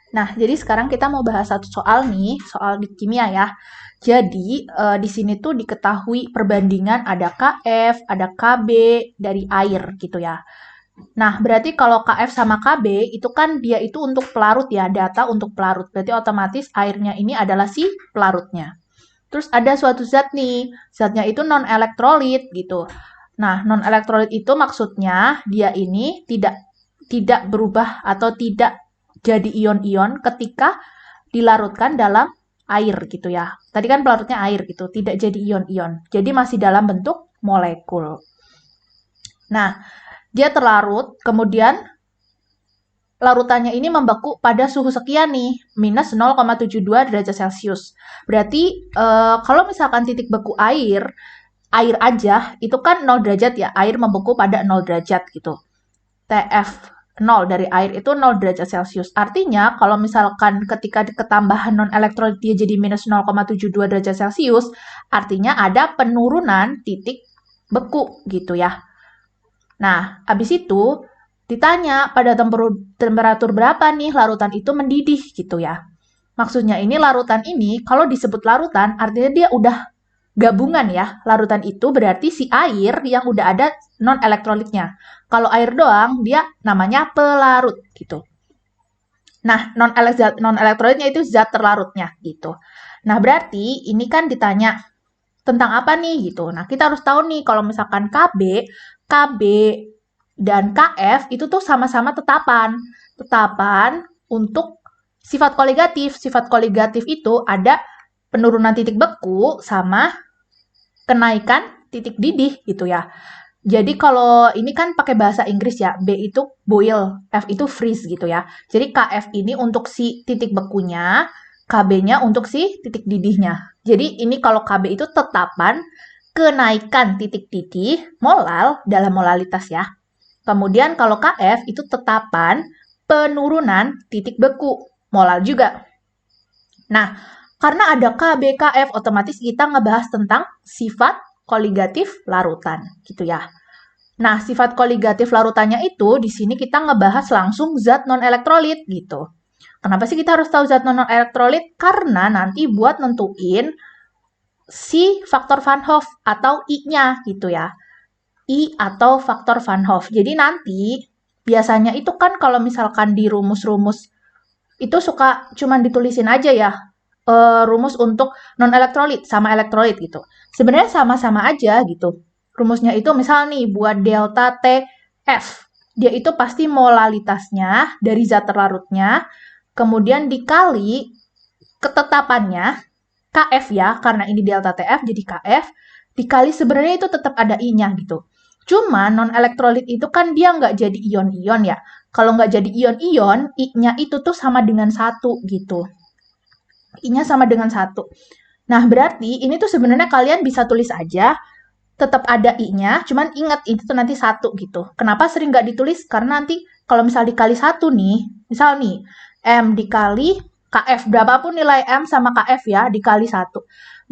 Nah, jadi sekarang kita mau bahas satu soal nih, soal di kimia ya. Jadi, di sini tuh diketahui perbandingan ada KF, ada KB dari air gitu ya. Nah, berarti kalau KF sama KB itu kan dia itu untuk pelarut ya, data untuk pelarut. Berarti otomatis airnya ini adalah si pelarutnya. Terus ada suatu zat nih, zatnya itu non-elektrolit gitu. Nah, non-elektrolit itu maksudnya dia ini tidak berubah atau tidak jadi ion-ion ketika dilarutkan dalam air gitu ya. Tadi kan pelarutnya air gitu, tidak jadi ion-ion. Jadi masih dalam bentuk molekul. Nah, dia terlarut, kemudian larutannya ini membeku pada suhu sekian nih, minus 0,72 derajat Celcius. Berarti kalau misalkan titik beku air aja, itu kan 0 derajat ya, air membeku pada 0 derajat gitu. TF 0 dari air itu 0 derajat Celcius. Artinya, kalau misalkan ketika ketambahan non-elektrolit dia jadi minus 0,72 derajat Celcius, artinya ada penurunan titik beku gitu ya. Nah, habis itu ditanya pada temperatur berapa nih larutan itu mendidih gitu ya. Maksudnya ini larutan ini, kalau disebut larutan, artinya dia udah gabungan ya. Larutan itu berarti si air yang udah ada non-elektrolitnya. Kalau air doang, dia namanya pelarut gitu. Nah, non-elektrolitnya itu zat terlarutnya gitu. Nah, berarti ini kan ditanya tentang apa nih gitu. Nah, kita harus tahu nih kalau misalkan KB dan KF itu tuh sama-sama tetapan. Tetapan untuk sifat koligatif. Sifat koligatif itu ada penurunan titik beku sama kenaikan titik didih gitu ya. Jadi kalau ini kan pakai bahasa Inggris ya, B itu boil, F itu freeze gitu ya. Jadi KF ini untuk si titik bekunya, KB-nya untuk si titik didihnya. Jadi ini kalau KB itu tetapan kenaikan titik didih molal dalam molalitas ya. Kemudian kalau KF itu tetapan penurunan titik beku molal juga. Nah, karena ada KB, KF, otomatis kita ngebahas tentang sifat koligatif larutan gitu ya. Nah, sifat koligatif larutannya itu di sini kita ngebahas langsung zat non-elektrolit gitu. Kenapa sih kita harus tahu zat non-elektrolit? Karena nanti buat nentuin si faktor Van Hoff atau I-nya gitu ya. I atau faktor Van Hoff. Jadi nanti biasanya itu kan kalau misalkan di rumus-rumus itu suka cuman ditulisin aja ya, rumus untuk non-elektrolit sama elektrolit gitu. Sebenarnya sama-sama aja gitu. Rumusnya itu misal nih buat delta TF. Dia itu pasti molalitasnya dari zat terlarutnya, kemudian dikali ketetapannya, KF ya, karena ini delta TF jadi KF, dikali sebenarnya itu tetap ada I-nya gitu. Cuma non-elektrolit itu kan dia nggak jadi ion-ion ya. Kalau nggak jadi ion-ion, I-nya itu tuh sama dengan 1 gitu. I-nya sama dengan 1. Nah, berarti ini tuh sebenarnya kalian bisa tulis aja, tetap ada I-nya, cuman ingat itu tuh nanti 1 gitu. Kenapa sering nggak ditulis? Karena nanti kalau misal dikali 1 nih, misal nih, M dikali KF, berapapun nilai M sama KF ya, dikali 1.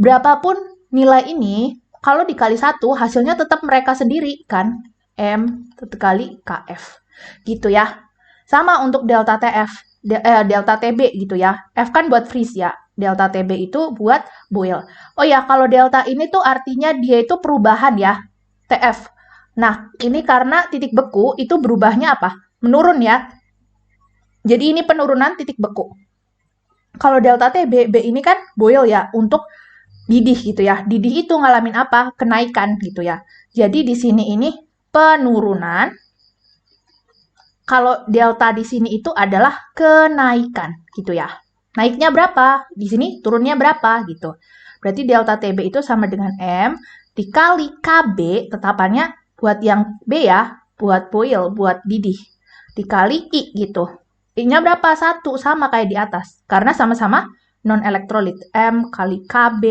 Berapapun nilai ini, kalau dikali 1, hasilnya tetap mereka sendiri kan, M kali KF. Gitu ya. Sama untuk delta TF, delta TB gitu ya. F kan buat freeze ya. Delta TB itu buat boil. Oh ya, kalau delta ini tuh artinya dia itu perubahan ya. TF. Nah, ini karena titik beku itu berubahnya apa? Menurun ya. Jadi ini penurunan titik beku. Kalau delta TB, B ini kan boil ya, untuk didih gitu ya. Didih itu ngalamin apa? Kenaikan gitu ya. Jadi di sini ini penurunan. Kalau delta di sini itu adalah kenaikan gitu ya. Naiknya berapa? Di sini turunnya berapa gitu. Berarti delta TB itu sama dengan M dikali KB, tetapannya buat yang B ya, buat boil, buat didih. Dikali I gitu. I-nya berapa? 1, sama kayak di atas. Karena sama-sama non-elektrolit. M kali KB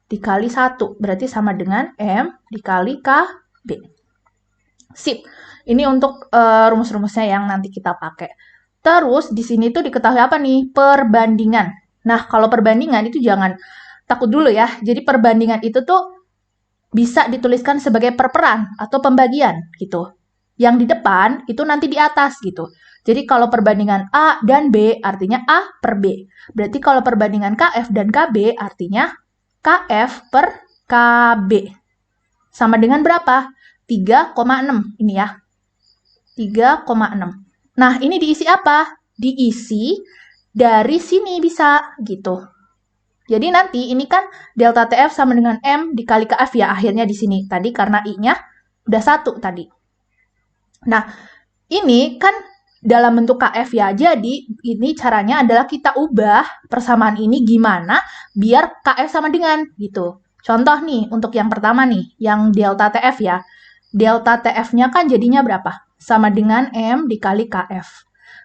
dikali 1, berarti sama dengan M dikali KB. Sip. Ini untuk rumus-rumusnya yang nanti kita pakai. Terus di sini tuh diketahui apa nih? Perbandingan. Nah, kalau perbandingan itu jangan takut dulu ya. Jadi perbandingan itu tuh bisa dituliskan sebagai perperan atau pembagian gitu. Yang di depan itu nanti di atas gitu. Jadi kalau perbandingan A dan B artinya A per B. Berarti kalau perbandingan KF dan KB artinya KF per KB. Sama dengan berapa? 3,6 ini ya. 3,6. Nah, ini diisi apa? Diisi dari sini bisa gitu. Jadi nanti ini kan delta TF sama dengan M dikali KF ya akhirnya di sini. Tadi karena I-nya udah 1 tadi. Nah, ini kan dalam bentuk KF ya. Jadi ini caranya adalah kita ubah persamaan ini gimana biar KF sama dengan gitu. Contoh nih untuk yang pertama nih, yang delta TF ya. Delta TF-nya kan jadinya berapa? Sama dengan M dikali KF.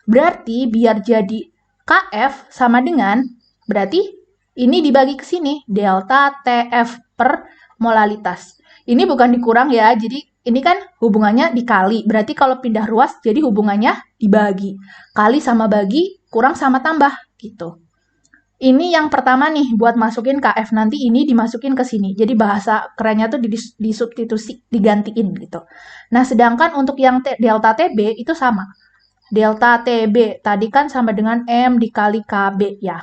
Berarti biar jadi KF sama dengan, berarti ini dibagi ke sini, delta TF per molalitas. Ini bukan dikurang ya, jadi ini kan hubungannya dikali. Berarti kalau pindah ruas, jadi hubungannya dibagi. Kali sama bagi, kurang sama tambah, gitu. Ini yang pertama nih, buat masukin KF. Nanti ini dimasukin ke sini. Jadi bahasa kerennya tuh disubstitusi, digantiin gitu. Nah, sedangkan untuk yang delta TB itu sama. Delta TB tadi kan sama dengan M dikali KB ya.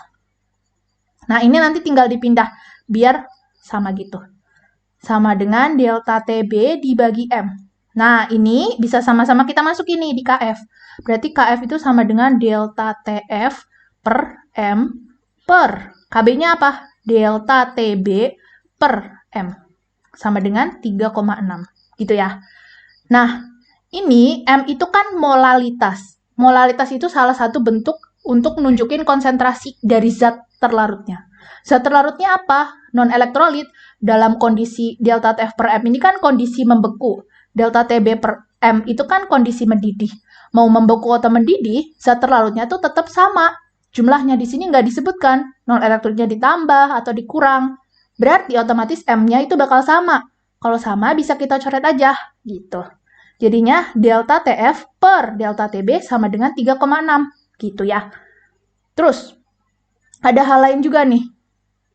Nah, ini nanti tinggal dipindah biar sama gitu. Sama dengan delta TB dibagi M. Nah, ini bisa sama-sama kita masuk ini di KF. Berarti KF itu sama dengan delta TF per M per KB-nya apa? Delta TB per M. Sama dengan 3,6. Gitu ya. Nah, ini M itu kan molalitas. Molalitas itu salah satu bentuk untuk nunjukin konsentrasi dari zat terlarutnya. Zat terlarutnya apa? Non-elektrolit dalam kondisi delta TF per M ini kan kondisi membeku. Delta TB per M itu kan kondisi mendidih. Mau membeku atau mendidih, zat terlarutnya tuh tetap sama. Jumlahnya di sini nggak disebutkan. Non-elektrolitnya ditambah atau dikurang. Berarti otomatis M-nya itu bakal sama. Kalau sama bisa kita coret aja gitu. Jadinya delta TF per delta TB sama dengan 3,6 gitu ya. Terus, ada hal lain juga nih.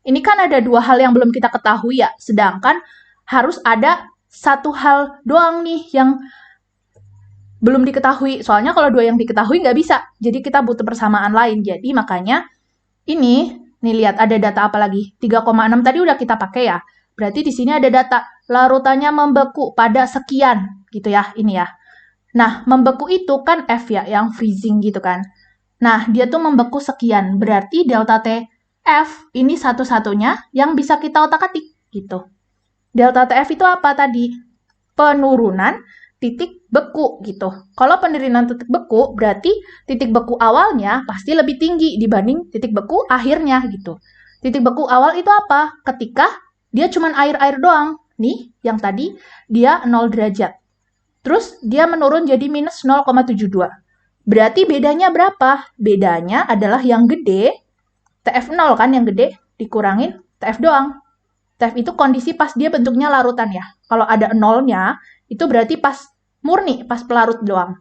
Ini kan ada dua hal yang belum kita ketahui ya, sedangkan harus ada satu hal doang nih yang belum diketahui. Soalnya kalau dua yang diketahui nggak bisa, jadi kita butuh persamaan lain. Jadi makanya ini, nih lihat ada data apa lagi? 3,6 tadi udah kita pakai ya. Berarti di sini ada data larutannya membeku pada sekian gitu ya, ini ya. Nah, membeku itu kan F ya, yang freezing gitu kan. Nah, dia tuh membeku sekian. Berarti delta TF ini satu-satunya yang bisa kita otak-atik gitu. Delta TF itu apa tadi? Penurunan titik beku gitu. Kalau penurunan titik beku, berarti titik beku awalnya pasti lebih tinggi dibanding titik beku akhirnya gitu. Titik beku awal itu apa? Ketika dia cuma air-air doang. Nih, yang tadi dia 0 derajat. Terus dia menurun jadi minus 0,72. Berarti bedanya berapa? Bedanya adalah yang gede, TF0 kan yang gede, dikurangin TF doang. TF itu kondisi pas dia bentuknya larutan ya. Kalau ada nolnya, itu berarti pas murni, pas pelarut doang.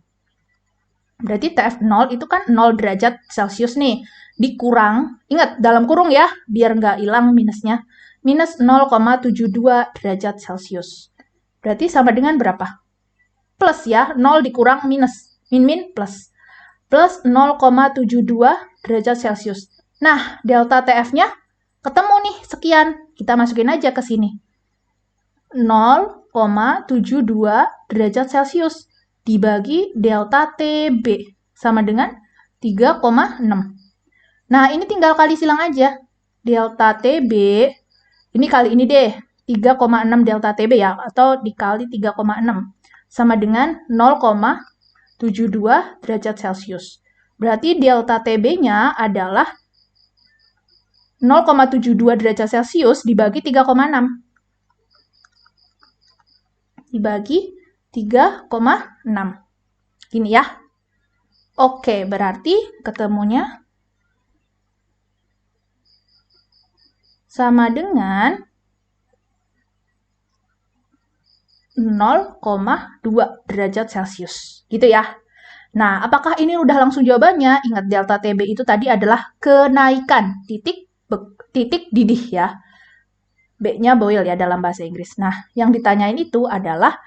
Berarti TF0 itu kan 0 derajat Celcius nih. Dikurang, ingat dalam kurung ya, biar nggak hilang minusnya. Minus 0,72 derajat Celcius. Berarti sama dengan berapa? Plus ya, 0 dikurang minus. Min plus. Plus 0,72 derajat Celcius. Nah, delta TF-nya ketemu nih, sekian. Kita masukin aja ke sini. 0,72 derajat Celcius dibagi delta TB sama dengan 3,6. Nah, ini tinggal kali silang aja. Delta TB, ini kali ini deh, 3,6 delta TB ya, atau dikali 3,6. Sama dengan 0,72 derajat Celcius. Berarti delta TB-nya adalah 0,72 derajat Celcius dibagi 3,6. Dibagi 3,6. Gini ya. Oke, berarti ketemunya sama dengan 0,2 derajat Celcius. Gitu ya. Nah, apakah ini udah langsung jawabannya? Ingat delta TB itu tadi adalah kenaikan titik didih ya. B-nya boil ya dalam bahasa Inggris. Nah, yang ditanyain itu adalah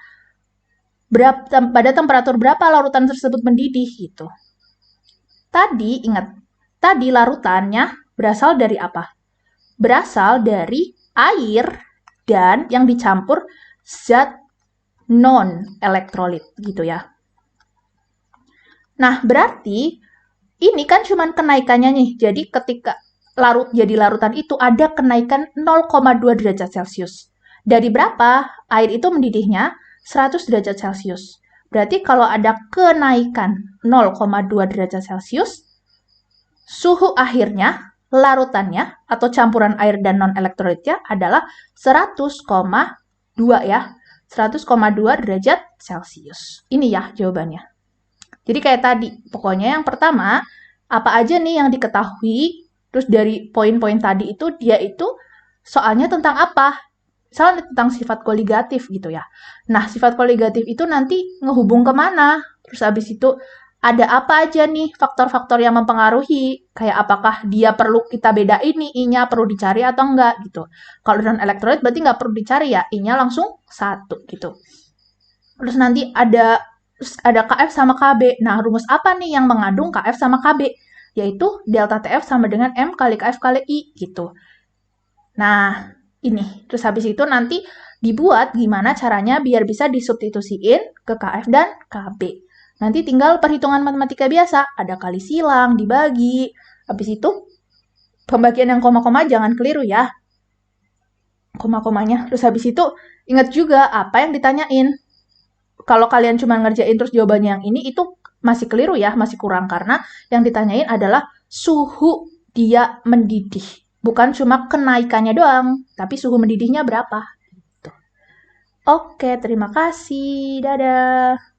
pada temperatur berapa larutan tersebut mendidih gitu. Tadi, ingat, tadi larutannya berasal dari apa? Berasal dari air dan yang dicampur zat non-elektrolit gitu ya. Nah, berarti ini kan cuman kenaikannya nih. Jadi ketika larut jadi larutan itu ada kenaikan 0,2 derajat Celcius. Dari berapa? Air itu mendidihnya 100 derajat Celcius. Berarti kalau ada kenaikan 0,2 derajat Celcius, suhu akhirnya, larutannya, atau campuran air dan non-elektrolitnya adalah 100,2 ya. 100,2 derajat Celcius. Ini ya jawabannya. Jadi kayak tadi, pokoknya yang pertama, apa aja nih yang diketahui, terus dari poin-poin tadi itu, dia itu soalnya tentang apa? Misalnya tentang sifat koligatif gitu ya. Nah, sifat koligatif itu nanti ngehubung kemana? Terus habis itu ada apa aja nih faktor-faktor yang mempengaruhi? Kayak apakah dia perlu kita bedain nih, I-nya perlu dicari atau enggak gitu. Kalau non-elektrolit berarti nggak perlu dicari ya, I-nya langsung 1 gitu. Terus nanti ada KF sama KB. Nah, rumus apa nih yang mengandung KF sama KB? Yaitu delta TF sama dengan M kali KF kali I gitu. Nah, ini. Terus habis itu nanti dibuat gimana caranya biar bisa disubstitusiin ke KF dan KB. Nanti tinggal perhitungan matematika biasa. Ada kali silang, dibagi. Habis itu, pembagian yang koma-koma jangan keliru ya. Koma-komanya. Terus habis itu, ingat juga apa yang ditanyain. Kalau kalian cuma ngerjain terus jawabannya yang ini, itu masih keliru ya, masih kurang. Karena yang ditanyain adalah suhu dia mendidih. Bukan cuma kenaikannya doang, tapi suhu mendidihnya berapa. Gitu. Oke, terima kasih. Dadah.